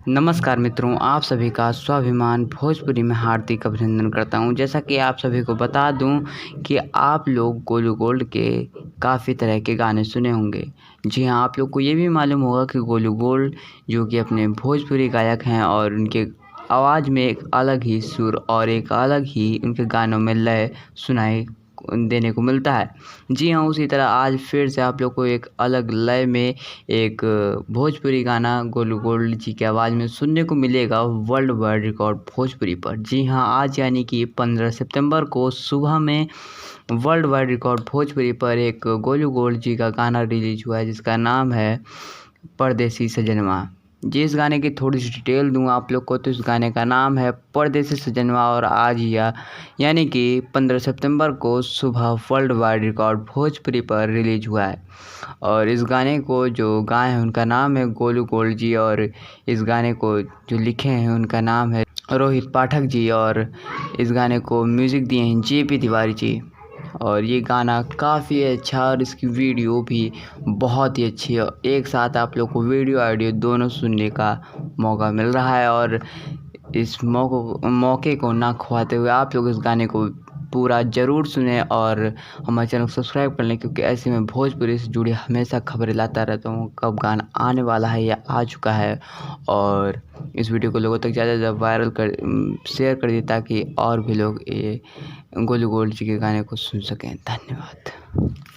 नमस्कार मित्रों, आप सभी का स्वाभिमान भोजपुरी में हार्दिक अभिनंदन करता हूं। जैसा कि आप सभी को बता दूं कि आप लोग गोलू गोल्ड के काफ़ी तरह के गाने सुने होंगे। जी हां, आप लोग को ये भी मालूम होगा कि गोलू गोल्ड जो कि अपने भोजपुरी गायक हैं और उनके आवाज़ में एक अलग ही सुर और एक अलग ही उनके गानों में लय सुनाई देने को मिलता है। जी हाँ, उसी तरह आज फिर से आप लोग को एक अलग लय में एक भोजपुरी गाना गोलू गोल्ड जी की आवाज़ में सुनने को मिलेगा वर्ल्ड वाइड रिकॉर्ड भोजपुरी पर। जी हाँ, आज यानी कि 15 सितंबर को सुबह में वर्ल्ड वाइड रिकॉर्ड भोजपुरी पर एक गोलू गोल्ड जी का गाना रिलीज हुआ है जिसका नाम है परदेसी सजनवा। जी, इस गाने की थोड़ी सी डिटेल दूँ आप लोग को तो इस गाने का नाम है परदेसी सजनवा और आज यानी कि 15 सितंबर को सुबह वर्ल्ड वाइड रिकॉर्ड भोजपुरी पर रिलीज हुआ है। और इस गाने को जो गाए हैं उनका नाम है गोलू गोल्ड जी और इस गाने को जो लिखे हैं उनका नाम है रोहित पाठक जी और इस गाने को म्यूज़िक दिए हैं जेपी तिवारी जी। और ये गाना काफ़ी अच्छा और इसकी वीडियो भी बहुत ही अच्छी है। एक साथ आप लोग को वीडियो ऑडियो दोनों सुनने का मौका मिल रहा है और इस मौके को ना खोते हुए आप लोग इस गाने को पूरा ज़रूर सुने और हमारे चैनल को सब्सक्राइब कर लें, क्योंकि ऐसे में भोजपुरी से जुड़ी हमेशा खबरें लाता रहता हूँ, कब गाना आने वाला है या आ चुका है। और इस वीडियो को लोगों तक ज़्यादा से ज़्यादा वायरल कर शेयर कर दिए ताकि और भी लोग ये गोलू गोल्ड जी के गाने को सुन सकें। धन्यवाद।